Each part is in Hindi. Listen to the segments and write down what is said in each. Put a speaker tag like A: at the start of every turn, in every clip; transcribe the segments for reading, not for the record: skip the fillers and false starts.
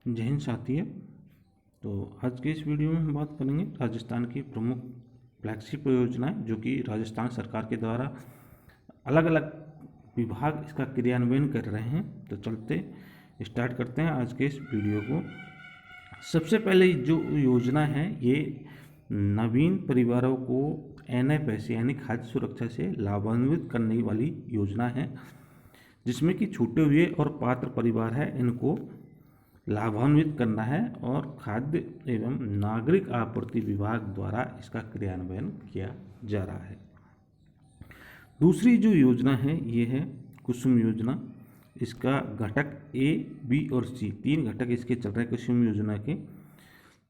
A: जय हिंद साथियों। तो आज के इस वीडियो में हम बात करेंगे राजस्थान की प्रमुख फ्लैगशिप परियोजनाएं जो कि राजस्थान सरकार के द्वारा अलग अलग विभाग इसका क्रियान्वयन कर रहे हैं। तो चलते स्टार्ट करते हैं आज के इस वीडियो को। सबसे पहले जो योजना है ये नवीन परिवारों को NFS यानी खाद्य सुरक्षा से लाभान्वित करने वाली योजना है, जिसमें कि छूटे हुए और पात्र परिवार है इनको लाभान्वित करना है और खाद्य एवं नागरिक आपूर्ति विभाग द्वारा इसका क्रियान्वयन किया जा रहा है। दूसरी जो योजना है ये है कुसुम योजना। इसका घटक A, B और C, 3 घटक इसके चल रहे हैं कुसुम योजना के।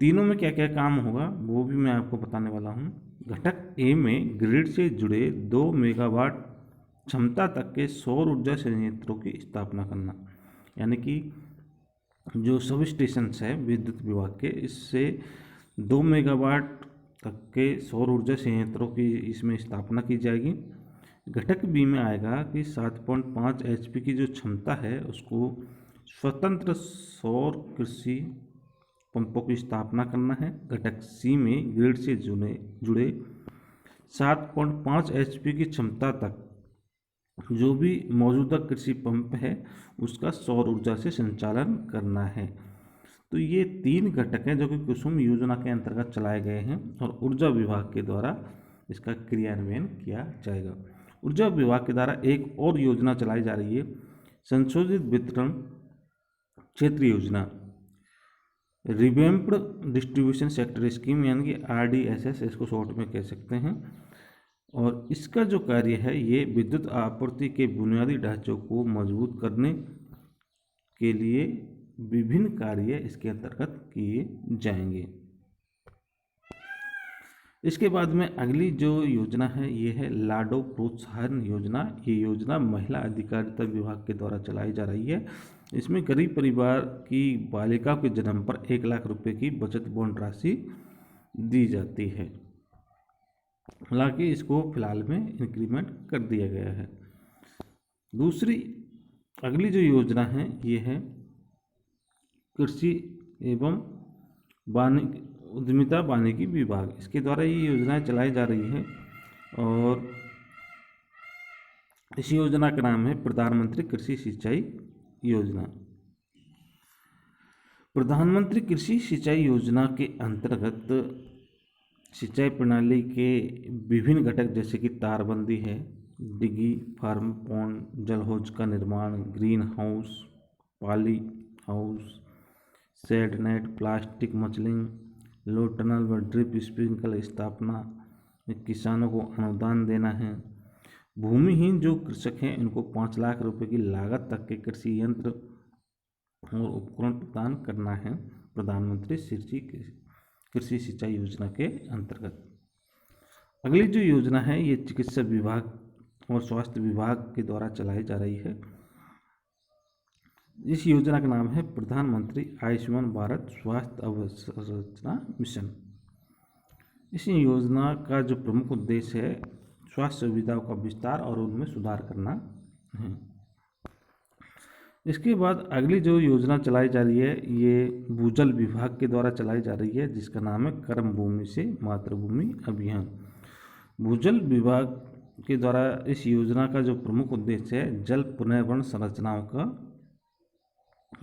A: तीनों में क्या क्या काम होगा वो भी मैं आपको बताने वाला हूँ। घटक A में ग्रिड से जुड़े 2 मेगावाट क्षमता तक के सौर ऊर्जा संयंत्रों की स्थापना करना, यानी कि जो सब स्टेशन है विद्युत विभाग के, इससे 2 मेगावाट तक के सौर ऊर्जा संयंत्रों की इसमें स्थापना की जाएगी। घटक बी में आएगा कि 7.5 HP की जो क्षमता है उसको स्वतंत्र सौर कृषि पंपों की स्थापना करना है। घटक सी में ग्रिड से जुड़े 7.5 HP की क्षमता तक जो भी मौजूदा कृषि पंप है उसका सौर ऊर्जा से संचालन करना है। तो ये 3 घटक हैं जो कि कुसुम योजना के अंतर्गत चलाए गए हैं और ऊर्जा विभाग के द्वारा इसका क्रियान्वयन किया जाएगा। ऊर्जा विभाग के द्वारा एक और योजना चलाई जा रही है, संशोधित वितरण क्षेत्र योजना, रिवेम्प्ड डिस्ट्रीब्यूशन सेक्टर स्कीम यानी कि RDSS इसको शॉर्ट में कह सकते हैं। और इसका जो कार्य है ये विद्युत आपूर्ति के बुनियादी ढांचों को मजबूत करने के लिए विभिन्न कार्य इसके अंतर्गत किए जाएंगे। इसके बाद में अगली जो योजना है ये है लाडो प्रोत्साहन योजना। ये योजना महिला अधिकारिता विभाग के द्वारा चलाई जा रही है। इसमें गरीब परिवार की बालिका के जन्म पर 1 लाख रुपए की बचत बॉन्ड राशि दी जाती है। हालांकि इसको फिलहाल में इंक्रीमेंट कर दिया गया है। दूसरी अगली जो योजना है ये है कृषि एवं उद्यमिता वानिकी विभाग। इसके द्वारा ये योजनाएं चलाई जा रही है और इस योजना का नाम है प्रधानमंत्री कृषि सिंचाई योजना। प्रधानमंत्री कृषि सिंचाई योजना के अंतर्गत सिंचाई प्रणाली के विभिन्न घटक जैसे कि तारबंदी है, डिगी, फार्म पॉन्ड, जलहौज का निर्माण, green house, poly house, shade net, plastic mulching, low tunnel व ड्रिप स्प्रिंकल स्थापना में किसानों को अनुदान देना है। भूमिहीन जो कृषक हैं इनको 5 लाख रुपए की लागत तक के कृषि यंत्र और उपकरण प्रदान करना है प्रधानमंत्री कृषि सिंचाई योजना के अंतर्गत। अगली जो योजना है ये चिकित्सा विभाग और स्वास्थ्य विभाग के द्वारा चलाई जा रही है। इस योजना का नाम है प्रधानमंत्री आयुष्मान भारत स्वास्थ्य अवसंरचना मिशन। इस योजना का जो प्रमुख उद्देश्य है स्वास्थ्य सुविधाओं का विस्तार और उनमें सुधार करना है। इसके बाद अगली जो योजना चलाई जा रही है ये भूजल विभाग के द्वारा चलाई जा रही है, जिसका नाम है कर्म भूमि से मातृभूमि अभियान। भूजल विभाग के द्वारा इस योजना का जो प्रमुख उद्देश्य है जल पुनर्भरण संरचनाओं का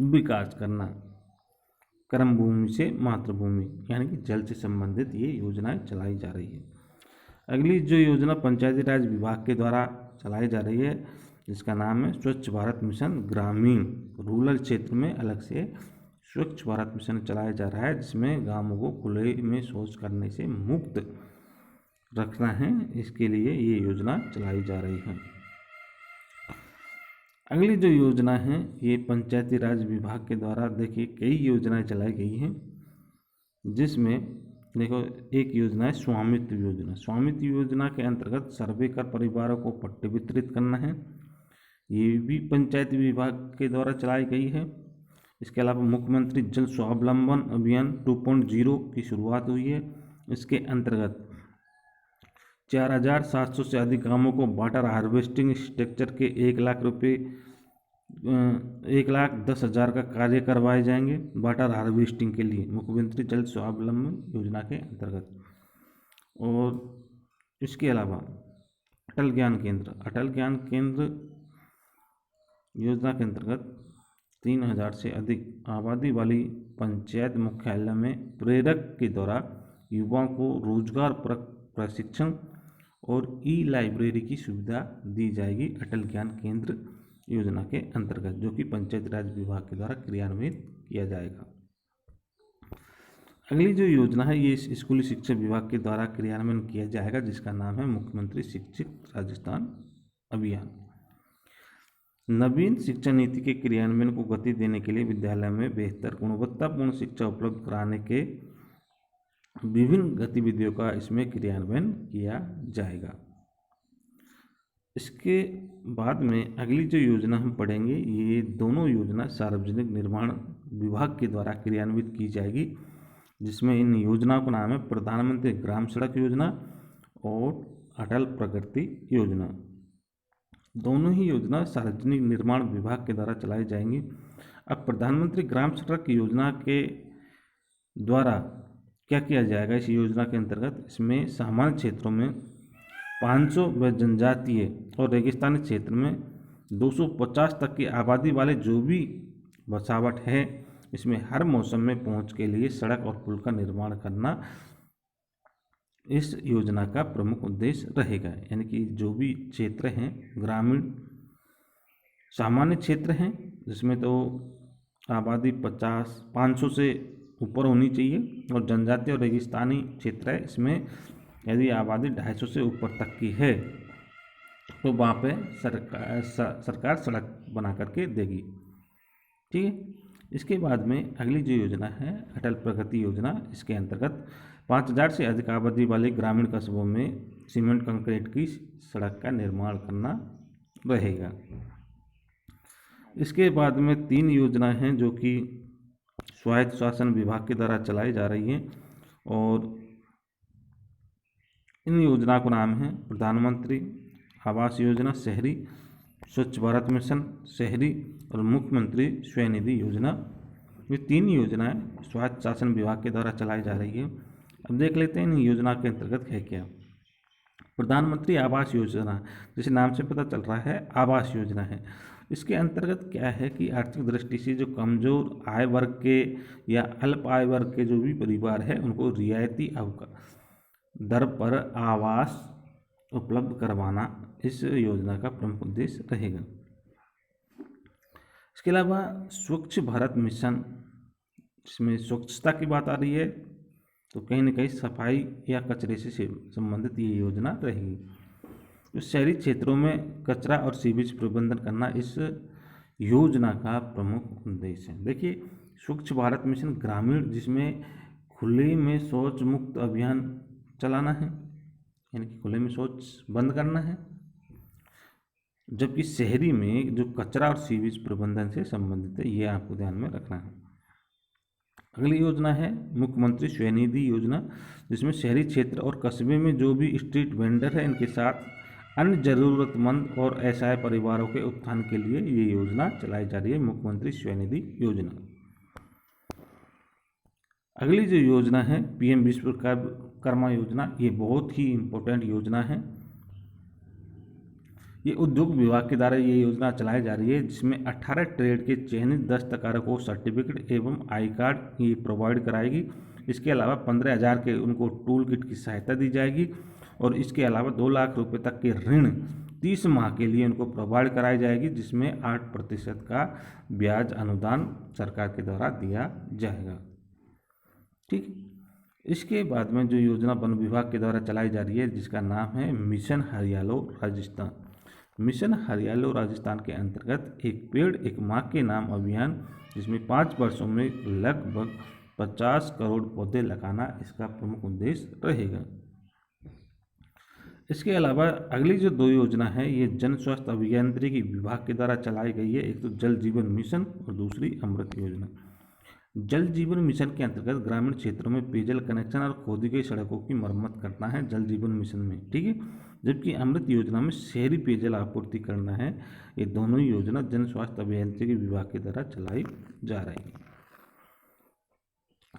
A: विकास करना। कर्म भूमि से मातृभूमि यानी कि जल से संबंधित ये योजनाएं चलाई जा रही है। अगली जो योजना पंचायती राज विभाग के द्वारा चलाई जा रही है जिसका नाम है स्वच्छ भारत मिशन ग्रामीण। रूरल क्षेत्र में अलग से स्वच्छ भारत मिशन चलाया जा रहा है, जिसमें गाँवों को खुले में शौच करने से मुक्त रखना है। इसके लिए ये योजना चलाई जा रही है। अगली जो योजना है ये पंचायती राज विभाग के द्वारा देखिए कई योजनाएं चलाई गई हैं, जिसमें देखो एक योजना है स्वामित्व योजना। स्वामित्व योजना के अंतर्गत सर्वे कर परिवारों को पट्टे वितरित करना है, ये भी पंचायती विभाग के द्वारा चलाई गई है। इसके अलावा मुख्यमंत्री जल स्वावलंबन अभियान 2.0 की शुरुआत हुई है। इसके अंतर्गत 4700 से अधिक गांवों को वाटर हार्वेस्टिंग स्ट्रक्चर के 1 लाख रुपए 1,10,000 का कार्य करवाए जाएंगे वाटर हार्वेस्टिंग के लिए मुख्यमंत्री जल स्वावलंबन योजना के अंतर्गत। और इसके अलावा अटल ज्ञान केंद्र योजना के अंतर्गत 3,000 से अधिक आबादी वाली पंचायत मुख्यालय में प्रेरक के द्वारा युवाओं को रोजगार परक प्रशिक्षण और ई लाइब्रेरी की सुविधा दी जाएगी अटल ज्ञान केंद्र योजना के अंतर्गत, जो कि पंचायत राज विभाग के द्वारा क्रियान्वित किया जाएगा। अगली जो योजना है ये स्कूली शिक्षा विभाग के द्वारा क्रियान्वयन किया जाएगा, जिसका नाम है मुख्यमंत्री शिक्षित राजस्थान अभियान। नवीन शिक्षा नीति के क्रियान्वयन को गति देने के लिए विद्यालय में बेहतर गुणवत्तापूर्ण शिक्षा उपलब्ध कराने के विभिन्न गतिविधियों का इसमें क्रियान्वयन किया जाएगा। इसके बाद में अगली जो योजना हम पढ़ेंगे, ये दोनों योजना सार्वजनिक निर्माण विभाग के द्वारा क्रियान्वित की जाएगी, जिसमें इन योजनाओं का नाम है प्रधानमंत्री ग्राम सड़क योजना और अटल प्रगति योजना। दोनों ही योजना सार्वजनिक निर्माण विभाग के द्वारा चलाई जाएंगी। अब प्रधानमंत्री ग्राम सड़क योजना के द्वारा क्या किया जाएगा इस योजना के अंतर्गत, इसमें सामान्य क्षेत्रों में 500 व जनजातीय और रेगिस्तानी क्षेत्र में 250 तक की आबादी वाले जो भी बसावट है, इसमें हर मौसम में पहुंच के लिए सड़क और पुल का निर्माण करना इस योजना का प्रमुख उद्देश्य रहेगा। यानी कि जो भी क्षेत्र हैं ग्रामीण सामान्य क्षेत्र हैं, जिसमें तो आबादी 500 से ऊपर होनी चाहिए, और जनजातीय और रेगिस्तानी क्षेत्र है, इसमें यदि आबादी 250 से ऊपर तक की है तो वहाँ पे सरकार सड़क बना करके देगी। ठीक है। इसके बाद में अगली जो योजना है अटल प्रगति योजना, इसके अंतर्गत 5,000 से अधिक आबादी वाले ग्रामीण कस्बों में सीमेंट कंक्रीट की सड़क का निर्माण करना रहेगा। इसके बाद में 3 योजनाएं हैं जो कि स्वायत्त शासन विभाग के द्वारा चलाई जा रही हैं, और इन योजना का नाम है प्रधानमंत्री आवास योजना शहरी, स्वच्छ भारत मिशन शहरी और मुख्यमंत्री स्वनिधि योजना। ये 3 योजनाएं स्वायत्त शासन विभाग के द्वारा चलाई जा रही है। अब देख लेते हैं इन योजना के अंतर्गत है क्या। प्रधानमंत्री आवास योजना, जिसे नाम से पता चल रहा है आवास योजना है, इसके अंतर्गत क्या है कि आर्थिक दृष्टि से जो कमजोर आय वर्ग के या अल्प आय वर्ग के जो भी परिवार है, उनको रियायती दर पर आवास उपलब्ध करवाना इस योजना का प्रमुख उद्देश्य रहेगा। इसके अलावा स्वच्छ भारत मिशन, जिसमें स्वच्छता की बात आ रही है, तो कहीं ना कहीं सफाई या कचरे से संबंधित ये योजना रहेगी। तो शहरी क्षेत्रों में कचरा और सीवेज प्रबंधन करना इस योजना का प्रमुख उद्देश्य है। देखिए, स्वच्छ भारत मिशन ग्रामीण, जिसमें खुले में शौच मुक्त अभियान चलाना है, यानी कि खुले में शौच बंद करना है, जबकि शहरी में जो कचरा और सीवेज प्रबंधन से संबंधित है, ये आपको ध्यान में रखना है। अगली योजना है मुख्यमंत्री स्वनिधि योजना, जिसमें शहरी क्षेत्र और कस्बे में जो भी स्ट्रीट वेंडर है, इनके साथ अन्य जरूरतमंद और असहाय परिवारों के उत्थान के लिए ये योजना चलाई जा रही है, मुख्यमंत्री स्वनिधि योजना। अगली जो योजना है पीएम विश्वकर्मा योजना, ये बहुत ही इम्पोर्टेंट योजना है। ये उद्योग विभाग के द्वारा ये योजना चलाई जा रही है, जिसमें 18 ट्रेड के चयनित दस्तकारों को सर्टिफिकेट एवं आई कार्ड ये प्रोवाइड कराएगी। इसके अलावा 15,000 के उनको टूल किट की सहायता दी जाएगी, और इसके अलावा 2 लाख रुपए तक के ऋण 30 माह के लिए उनको प्रोवाइड कराई जाएगी, जिसमें 8% का ब्याज अनुदान सरकार के द्वारा दिया जाएगा। ठीक। इसके बाद में जो योजना वन विभाग के द्वारा चलाई जा रही है, जिसका नाम है मिशन हरियालो राजस्थान। मिशन हरियालो राजस्थान के अंतर्गत एक पेड़ एक माँ के नाम अभियान, जिसमें 5 वर्षों में लगभग 50 करोड़ पौधे लगाना इसका प्रमुख उद्देश्य रहेगा। इसके अलावा अगली जो 2 योजना है ये जन स्वास्थ्य अभियांत्रिकी विभाग के द्वारा चलाई गई है। एक तो जल जीवन मिशन और दूसरी अमृत योजना। जल जीवन मिशन के अंतर्गत ग्रामीण क्षेत्रों में पेयजल कनेक्शन और खोदी गई सड़कों की मरम्मत करना है जल जीवन मिशन में। ठीक है, जबकि अमृत योजना में शहरी पेयजल आपूर्ति करना है। ये दोनों ही योजना जन स्वास्थ्य अभियांत्रिकी विभाग के द्वारा चलाई जा रही है।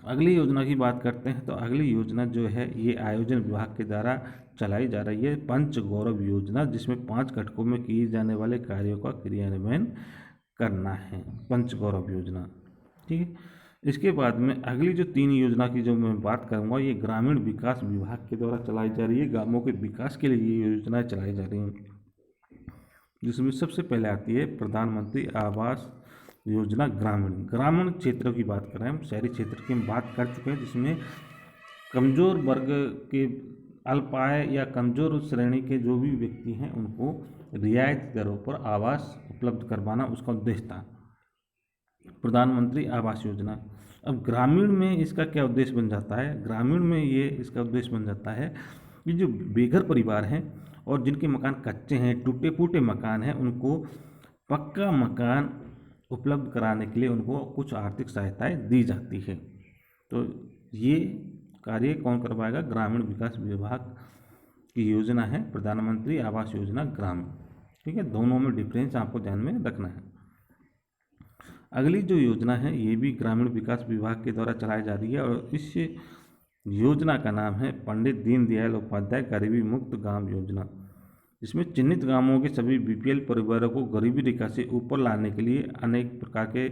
A: अगली योजना की बात करते हैं तो अगली योजना जो है ये आयोजन विभाग के द्वारा चलाई जा रही है पंच गौरव योजना, जिसमें 5 घटकों में किए जाने वाले कार्यों का क्रियान्वयन करना है, पंच गौरव योजना। ठीक है, इसके बाद में अगली जो 3 योजना की जो मैं बात करूँगा ये ग्रामीण विकास विभाग के द्वारा चलाई जा रही है। गाँवों के विकास के लिए ये योजनाएँ चलाई जा रही हैं, जिसमें सबसे पहले आती है प्रधानमंत्री आवास योजना ग्रामीण। ग्रामीण क्षेत्रों की बात कर रहे हैं हम, शहरी क्षेत्र की हम बात कर चुके हैं, जिसमें कमज़ोर वर्ग के अल्प आय या कमज़ोर श्रेणी के जो भी व्यक्ति हैं उनको रियायती दरों पर आवास उपलब्ध करवाना उसका उद्देश्य था, प्रधानमंत्री आवास योजना। अब ग्रामीण में इसका क्या उद्देश्य बन जाता है? ग्रामीण में ये इसका उद्देश्य बन जाता है कि जो बेघर परिवार हैं और जिनके मकान कच्चे हैं, टूटे फूटे मकान हैं, उनको पक्का मकान उपलब्ध कराने के लिए उनको कुछ आर्थिक सहायताएं दी जाती है। तो ये कार्य कौन करवाएगा? ग्रामीण विकास विभाग की योजना है प्रधानमंत्री आवास योजना ग्रामीण। ठीक है, दोनों में डिफरेंस आपको ध्यान में रखना है। अगली जो योजना है ये भी ग्रामीण विकास विभाग के द्वारा चलाई जा रही है और इस योजना का नाम है पंडित दीनदयाल उपाध्याय गरीबी मुक्त गांव योजना, जिसमें चिन्हित गांवों के सभी बीपीएल परिवारों को गरीबी रेखा से ऊपर लाने के लिए अनेक प्रकार के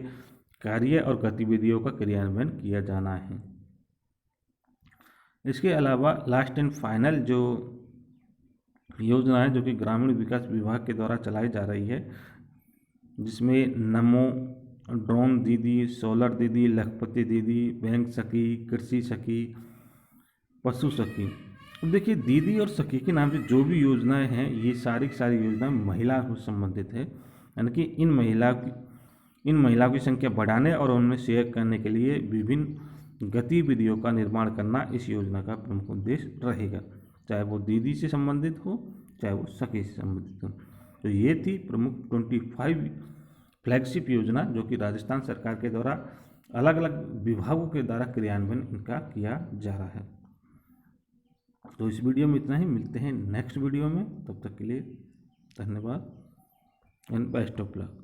A: कार्य और गतिविधियों का क्रियान्वयन किया जाना है। इसके अलावा लास्ट एंड फाइनल जो योजना है जो कि ग्रामीण विकास विभाग के द्वारा चलाई जा रही है, जिसमें नमो, ड्रोन दीदी, सोलर दीदी, लखपति दीदी, बैंक सखी, कृषि सखी, पशु सखी। अब देखिए दीदी और सखी के नाम से जो भी योजनाएं हैं ये सारी की सारी योजनाएं महिला से संबंधित है, यानी कि इन महिलाओं की संख्या बढ़ाने और उनमें शेयर करने के लिए विभिन्न गतिविधियों का निर्माण करना इस योजना का प्रमुख उद्देश्य रहेगा, चाहे वो दीदी से संबंधित हो चाहे वो सखी से संबंधित हो। तो ये थी प्रमुख 25 फ्लैगशिप योजना जो कि राजस्थान सरकार के द्वारा अलग अलग विभागों के द्वारा क्रियान्वयन इनका किया जा रहा है। तो इस वीडियो में इतना ही, मिलते हैं नेक्स्ट वीडियो में, तब तक के लिए धन्यवाद एंड बेस्ट ऑफ लक।